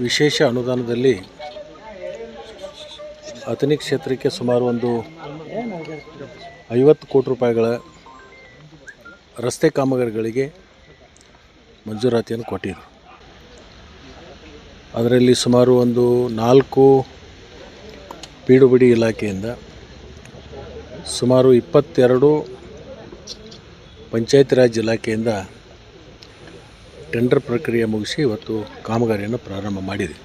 ವಿಶೇಷ ಅನುದಾನದಲ್ಲಿ ಅಥಣಿ ಕ್ಷೇತ್ರಕ್ಕೆ ಸುಮಾರು ಒಂದು 50 ಕೋಟಿ ರೂಪಾಯಿಗಳ ರಸ್ತೆ ಕಾಮಗಾರಿಗಳಿಗೆ ಮಂಜೂರಾತಿಯನ್ನು ಕೊಟ್ಟಿರು. ಅದರಲ್ಲಿ ಸುಮಾರು ಒಂದು 4 ಪಿಡಬ್ಲ್ಯೂಡಿ ಇಲಾಖೆಯಿಂದ, ಸುಮಾರು 22 ಪಂಚಾಯತ್ ರಾಜ್ ಇಲಾಖೆಯಿಂದ ಟೆಂಡರ್ ಪ್ರಕ್ರಿಯೆ ಮುಗಿಸಿ ಇವತ್ತು ಕಾಮಗಾರಿಯನ್ನು ಪ್ರಾರಂಭ ಮಾಡಿದೆ.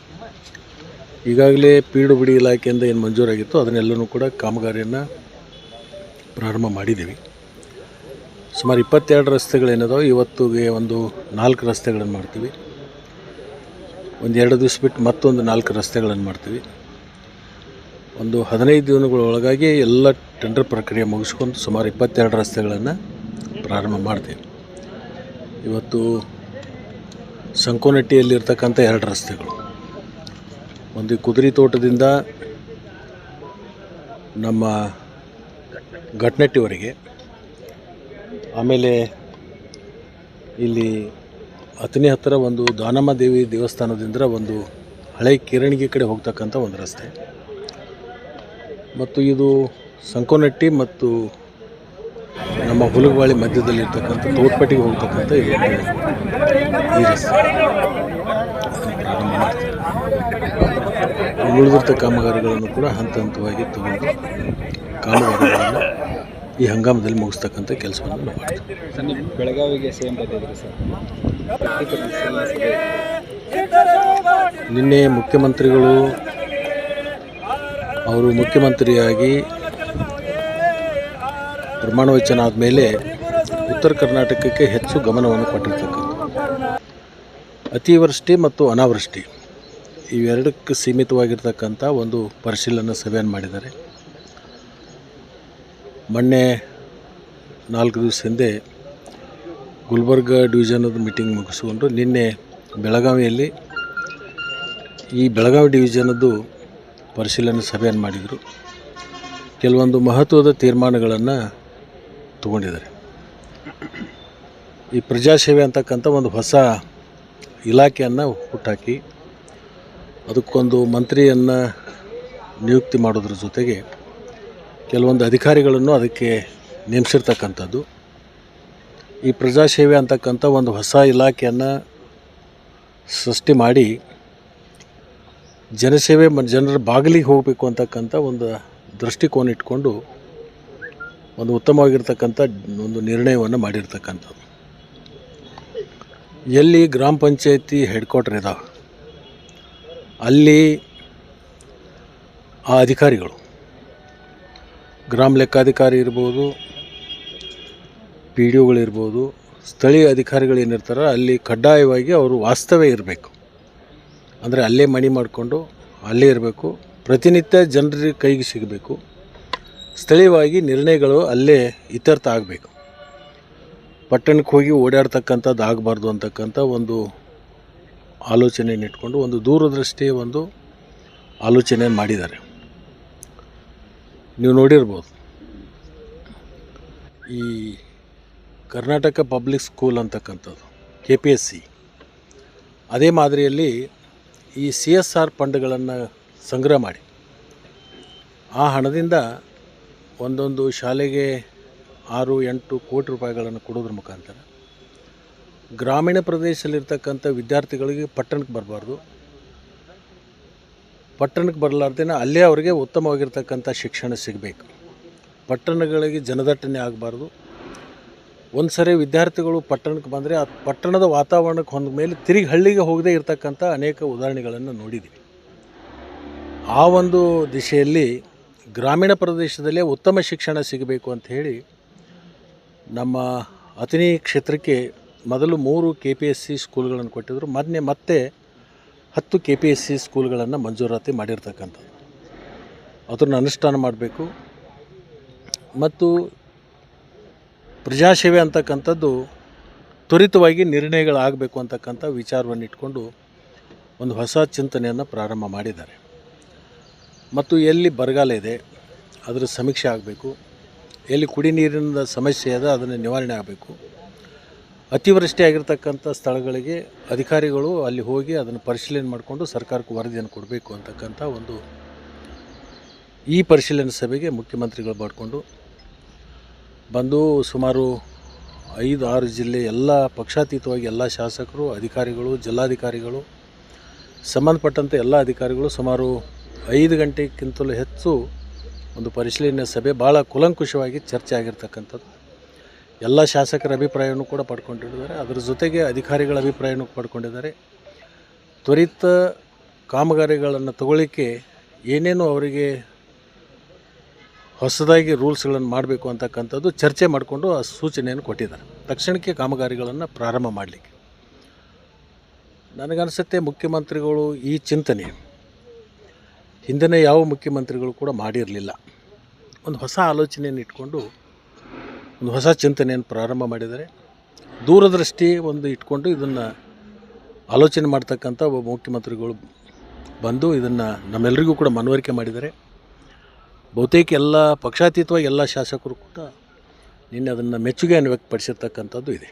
ಈಗಾಗಲೇ ಪಿಡಬ್ಲ್ಯೂಡಿ ಇಲಾಖೆಯಿಂದ ಏನು ಮಂಜೂರಾಗಿತ್ತು ಅದನ್ನೆಲ್ಲನೂ ಕೂಡ ಕಾಮಗಾರಿಯನ್ನು ಪ್ರಾರಂಭ ಮಾಡಿದ್ದೀವಿ. ಸುಮಾರು 22 ರಸ್ತೆಗಳೇನಿದಾವೆ, ಇವತ್ತಿಗೆ ಒಂದು 4 ರಸ್ತೆಗಳನ್ನು ಮಾಡ್ತೀವಿ. ಒಂದು 2 ದಿವಸ ಬಿಟ್ಟು ಮತ್ತೊಂದು 4 ರಸ್ತೆಗಳನ್ನು ಮಾಡ್ತೀವಿ. ಒಂದು 15 ದಿನಗಳೊಳಗಾಗಿ ಎಲ್ಲ ಟೆಂಡರ್ ಪ್ರಕ್ರಿಯೆ ಮುಗಿಸ್ಕೊಂಡು ಸುಮಾರು 22 ರಸ್ತೆಗಳನ್ನು ಪ್ರಾರಂಭ ಮಾಡ್ತೀವಿ. ಇವತ್ತು ಸಂಕೋನಟ್ಟಿಯಲ್ಲಿರ್ತಕ್ಕಂಥ 2 ರಸ್ತೆಗಳು, ಒಂದು ಕುದುರೆ ತೋಟದಿಂದ ನಮ್ಮ ಘಟ್ನಟ್ಟಿವರೆಗೆ, ಆಮೇಲೆ ಇಲ್ಲಿ ಅಥಣಿ ಹತ್ತಿರ ಒಂದು ದಾನಮ್ಮ ದೇವಿ ದೇವಸ್ಥಾನದಿಂದ ಒಂದು ಹಳೆ ಕಿರಣಗಿ ಕಡೆ ಹೋಗ್ತಕ್ಕಂಥ ಒಂದು ರಸ್ತೆ, ಮತ್ತು ಇದು ಸಂಕೋನಟ್ಟಿ ಮತ್ತು ನಮ್ಮ ಹುಲಗವಾಳಿ ಮಧ್ಯದಲ್ಲಿರ್ತಕ್ಕಂಥ ತೋಟಪಟ್ಟಿಗೆ ಹೋಗ್ತಕ್ಕಂಥ ಈ ರಸ್ತೆ ಪ್ರಾರಂಭ ಮಾಡ್ತೀವಿ. ಉಳಿದಿರ್ತ ಕಾಮಗಾರಿಗಳನ್ನು ಕೂಡ ಹಂತ ಹಂತವಾಗಿ ತಗೊಂಡು ಕಾಮಗಾರಿಗಳನ್ನು ಈ ಹಂಗಾಮದಲ್ಲಿ ಮುಗಿಸ್ತಕ್ಕಂಥ ಕೆಲಸವನ್ನು ನಾವು ಮಾಡ್ತೀವಿ. ಸರ್, ನೀವು ಬೆಳಗಾವಿಗೆ ಸೇಮ್ ಬಂದಿದ್ದೀರಿ ಸರ್. ನಿನ್ನೆ ಮುಖ್ಯಮಂತ್ರಿಗಳು ಅವರು ಮುಖ್ಯಮಂತ್ರಿಯಾಗಿ ಪ್ರಮಾಣ ವಚನ ಆದಮೇಲೆ ಉತ್ತರ ಕರ್ನಾಟಕಕ್ಕೆ ಹೆಚ್ಚು ಗಮನವನ್ನು ಕೊಟ್ಟಿರ್ತಕ್ಕಂಥ ಅತಿವೃಷ್ಟಿ ಮತ್ತು ಅನಾವೃಷ್ಟಿ ಇವೆರಡಕ್ಕೆ ಸೀಮಿತವಾಗಿರ್ತಕ್ಕಂಥ ಒಂದು ಪರಿಶೀಲನಾ ಸಭೆಯನ್ನು ಮಾಡಿದ್ದಾರೆ. ಮೊನ್ನೆ 4 ದಿವಸ ಹಿಂದೆ ಗುಲ್ಬರ್ಗ ಡಿವಿಷನದ ಮೀಟಿಂಗ್ ಮುಗಿಸ್ಕೊಂಡು ನಿನ್ನೆ ಬೆಳಗಾವಿಯಲ್ಲಿ ಈ ಬೆಳಗಾವಿ ಡಿವಿಷನದ್ದು ಪರಿಶೀಲನಾ ಸಭೆಯನ್ನು ಮಾಡಿದರು. ಕೆಲವೊಂದು ಮಹತ್ವದ ತೀರ್ಮಾನಗಳನ್ನು ತಗೊಂಡಿದ್ದಾರೆ. ಈ ಪ್ರಜಾಸೇವೆ ಅಂತಕ್ಕಂಥ ಒಂದು ಹೊಸ ಇಲಾಖೆಯನ್ನು ಹುಟ್ಟಾಕಿ ಅದಕ್ಕೊಂದು ಮಂತ್ರಿಯನ್ನು ನಿಯುಕ್ತಿ ಮಾಡೋದ್ರ ಜೊತೆಗೆ ಕೆಲವೊಂದು ಅಧಿಕಾರಿಗಳನ್ನು ಅದಕ್ಕೆ ನೇಮಿಸಿರ್ತಕ್ಕಂಥದ್ದು. ಈ ಪ್ರಜಾಸೇವೆ ಅಂತಕ್ಕಂಥ ಒಂದು ಹೊಸ ಇಲಾಖೆಯನ್ನು ಸೃಷ್ಟಿ ಮಾಡಿ ಜನಸೇವೆ ಜನರ ಬಾಗಿಲಿಗೆ ಹೋಗಬೇಕು ಅಂತಕ್ಕಂಥ ಒಂದು ದೃಷ್ಟಿಕೋನ ಇಟ್ಕೊಂಡು ಒಂದು ಉತ್ತಮವಾಗಿರ್ತಕ್ಕಂಥ ಒಂದು ನಿರ್ಣಯವನ್ನು ಮಾಡಿರ್ತಕ್ಕಂಥದ್ದು. ಎಲ್ಲಿ ಗ್ರಾಮ ಪಂಚಾಯತಿ ಹೆಡ್ ಕ್ವಾರ್ಟರ್ ಇದ್ದಾವೆ ಅಲ್ಲಿ ಆ ಅಧಿಕಾರಿಗಳು, ಗ್ರಾಮ ಲೆಕ್ಕಾಧಿಕಾರಿ ಇರ್ಬೋದು, ಪಿ ಡಿ ಒಗಳಿರ್ಬೋದು, ಸ್ಥಳೀಯ ಅಧಿಕಾರಿಗಳೇನಿರ್ತಾರೆ ಅಲ್ಲಿ ಕಡ್ಡಾಯವಾಗಿ ಅವರು ವಾಸ್ತವ್ಯ ಇರಬೇಕು. ಅಂದರೆ ಅಲ್ಲೇ ಮನೆ ಮಾಡಿಕೊಂಡು ಅಲ್ಲೇ ಇರಬೇಕು, ಪ್ರತಿನಿತ್ಯ ಜನರಿಗೆ ಕೈಗೆ ಸಿಗಬೇಕು, ಸ್ಥಳೀಯವಾಗಿ ನಿರ್ಣಯಗಳು ಅಲ್ಲೇ ಇತ್ಯರ್ಥ ಆಗಬೇಕು, ಪಟ್ಟಣಕ್ಕೆ ಹೋಗಿ ಓಡಾಡ್ತಕ್ಕಂಥದ್ದು ಆಗಬಾರ್ದು ಅಂತಕ್ಕಂಥ ಒಂದು ಆಲೋಚನೆಯನ್ನು ಇಟ್ಕೊಂಡು ಒಂದು ದೂರದೃಷ್ಟಿಯ ಒಂದು ಆಲೋಚನೆಯನ್ನು ಮಾಡಿದ್ದಾರೆ. ನೀವು ನೋಡಿರ್ಬೋದು, ಈ ಕರ್ನಾಟಕ ಪಬ್ಲಿಕ್ ಸ್ಕೂಲ್ ಅಂತಕ್ಕಂಥದ್ದು KPSC ಅದೇ ಮಾದರಿಯಲ್ಲಿ ಈ CSR ಫಂಡ್ಗಳನ್ನು ಸಂಗ್ರಹ ಮಾಡಿ ಆ ಹಣದಿಂದ ಒಂದೊಂದು ಶಾಲೆಗೆ 6-8 ಕೋಟಿ ರೂಪಾಯಿಗಳನ್ನು ಕೊಡೋದ್ರ ಮುಖಾಂತರ ಗ್ರಾಮೀಣ ಪ್ರದೇಶದಲ್ಲಿರ್ತಕ್ಕಂಥ ವಿದ್ಯಾರ್ಥಿಗಳಿಗೆ ಪಟ್ಟಣಕ್ಕೆ ಬರಬಾರ್ದು, ಪಟ್ಟಣಕ್ಕೆ ಬರಲಾರ್ದೇನೆ ಅಲ್ಲೇ ಅವರಿಗೆ ಉತ್ತಮವಾಗಿರ್ತಕ್ಕಂಥ ಶಿಕ್ಷಣ ಸಿಗಬೇಕು, ಪಟ್ಟಣಗಳಿಗೆ ಜನದಟ್ಟಣೆ ಆಗಬಾರ್ದು. ಒಂದು ಸರಿ ವಿದ್ಯಾರ್ಥಿಗಳು ಪಟ್ಟಣಕ್ಕೆ ಬಂದರೆ ಆ ಪಟ್ಟಣದ ವಾತಾವರಣಕ್ಕೆ ಹೊಂದ ಮೇಲೆ ತಿರುಗಿ ಹಳ್ಳಿಗೆ ಹೋಗದೇ ಇರತಕ್ಕಂಥ ಅನೇಕ ಉದಾಹರಣೆಗಳನ್ನು ನೋಡಿದ್ದೀವಿ. ಆ ಒಂದು ದಿಶೆಯಲ್ಲಿ ಗ್ರಾಮೀಣ ಪ್ರದೇಶದಲ್ಲೇ ಉತ್ತಮ ಶಿಕ್ಷಣ ಸಿಗಬೇಕು ಅಂತ ಹೇಳಿ ನಮ್ಮ ಅಥಣಿ ಕ್ಷೇತ್ರಕ್ಕೆ ಮೊದಲು 3 KPSC ಸ್ಕೂಲ್ಗಳನ್ನು ಕೊಟ್ಟಿದ್ದರು. ಮತ್ತೆ 10 KPSC ಸ್ಕೂಲ್ಗಳನ್ನು ಮಂಜೂರಾತಿ ಮಾಡಿರ್ತಕ್ಕಂಥದ್ದು. ಅದನ್ನು ಅನುಷ್ಠಾನ ಮಾಡಬೇಕು ಮತ್ತು ಪ್ರಜಾಸೇವೆ ಅಂತಕ್ಕಂಥದ್ದು ತ್ವರಿತವಾಗಿ ನಿರ್ಣಯಗಳಾಗಬೇಕು ಅಂತಕ್ಕಂಥ ವಿಚಾರವನ್ನು ಇಟ್ಕೊಂಡು ಒಂದು ಹೊಸ ಚಿಂತನೆಯನ್ನು ಪ್ರಾರಂಭ ಮಾಡಿದ್ದಾರೆ. ಮತ್ತು ಎಲ್ಲಿ ಬರಗಾಲ ಇದೆ ಅದರ ಸಮೀಕ್ಷೆ ಆಗಬೇಕು, ಎಲ್ಲಿ ಕುಡಿ ನೀರಿನ ಸಮಸ್ಯೆ ಇದೆ ಅದನ್ನು ನಿವಾರಣೆ ಆಗಬೇಕು, ಅತಿವೃಷ್ಟಿ ಆಗಿರ್ತಕ್ಕಂಥ ಸ್ಥಳಗಳಿಗೆ ಅಧಿಕಾರಿಗಳು ಅಲ್ಲಿ ಹೋಗಿ ಅದನ್ನು ಪರಿಶೀಲನೆ ಮಾಡಿಕೊಂಡು ಸರ್ಕಾರಕ್ಕೆ ವರದಿಯನ್ನು ಕೊಡಬೇಕು ಅಂತಕ್ಕಂಥ ಒಂದು ಈ ಪರಿಶೀಲನೆ ಸಭೆಗೆ ಮುಖ್ಯಮಂತ್ರಿಗಳು ಮಾಡಿಕೊಂಡು ಬಂದು ಸುಮಾರು 5-6 ಜಿಲ್ಲೆ ಎಲ್ಲ ಪಕ್ಷಾತೀತವಾಗಿ ಎಲ್ಲ ಶಾಸಕರು, ಅಧಿಕಾರಿಗಳು, ಜಿಲ್ಲಾಧಿಕಾರಿಗಳು, ಸಂಬಂಧಪಟ್ಟಂತೆ ಎಲ್ಲ ಅಧಿಕಾರಿಗಳು ಸುಮಾರು 5 ಗಂಟೆಗಿಂತಲೂ ಹೆಚ್ಚು ಒಂದು ಪರಿಶೀಲನೆ ಸಭೆ ಭಾಳ ಕೂಲಂಕುಷವಾಗಿ ಚರ್ಚೆ ಆಗಿರ್ತಕ್ಕಂಥದ್ದು. ಎಲ್ಲ ಶಾಸಕರ ಅಭಿಪ್ರಾಯವನ್ನು ಕೂಡ ಪಡ್ಕೊಂಡಿದ್ದಾರೆ. ಅದರ ಜೊತೆಗೆ ಅಧಿಕಾರಿಗಳ ಅಭಿಪ್ರಾಯವನ್ನು ಪಡ್ಕೊಂಡಿದ್ದಾರೆ. ತ್ವರಿತ ಕಾಮಗಾರಿಗಳನ್ನು ತಗೊಳ್ಳಿಕ್ಕೆ ಏನೇನು ಅವರಿಗೆ ಹೊಸದಾಗಿ ರೂಲ್ಸ್ಗಳನ್ನು ಮಾಡಬೇಕು ಅಂತಕ್ಕಂಥದ್ದು ಚರ್ಚೆ ಮಾಡಿಕೊಂಡು ಆ ಸೂಚನೆಯನ್ನು ಕೊಟ್ಟಿದ್ದಾರೆ. ತಕ್ಷಣಕ್ಕೆ ಕಾಮಗಾರಿಗಳನ್ನು ಪ್ರಾರಂಭ ಮಾಡಲಿಕ್ಕೆ ನನಗನ್ಸುತ್ತೆ ಮುಖ್ಯಮಂತ್ರಿಗಳು ಈ ಚಿಂತನೆ ಹಿಂದಿನ ಯಾವ ಮುಖ್ಯಮಂತ್ರಿಗಳು ಕೂಡ ಮಾಡಿರಲಿಲ್ಲ. ಒಂದು ಹೊಸ ಆಲೋಚನೆಯನ್ನು ಇಟ್ಕೊಂಡು ಒಂದು ಹೊಸ ಚಿಂತನೆಯನ್ನು ಪ್ರಾರಂಭ ಮಾಡಿದ್ದಾರೆ. ದೂರದೃಷ್ಟಿ ಒಂದು ಇಟ್ಕೊಂಡು ಇದನ್ನು ಆಲೋಚನೆ ಮಾಡ್ತಕ್ಕಂಥ ಒಬ್ಬ ಮುಖ್ಯಮಂತ್ರಿಗಳು ಬಂದು ಇದನ್ನು ನಮ್ಮೆಲ್ಲರಿಗೂ ಕೂಡ ಮನವರಿಕೆ ಮಾಡಿದ್ದಾರೆ. ಬಹುತೇಕ ಎಲ್ಲ ಪಕ್ಷಾತೀತವಾಗಿ ಎಲ್ಲ ಶಾಸಕರು ಕೂಡ ನಿನ್ನೆ ಅದನ್ನು ಮೆಚ್ಚುಗೆಯನ್ನು ವ್ಯಕ್ತಪಡಿಸಿರ್ತಕ್ಕಂಥದ್ದು ಇದೆ.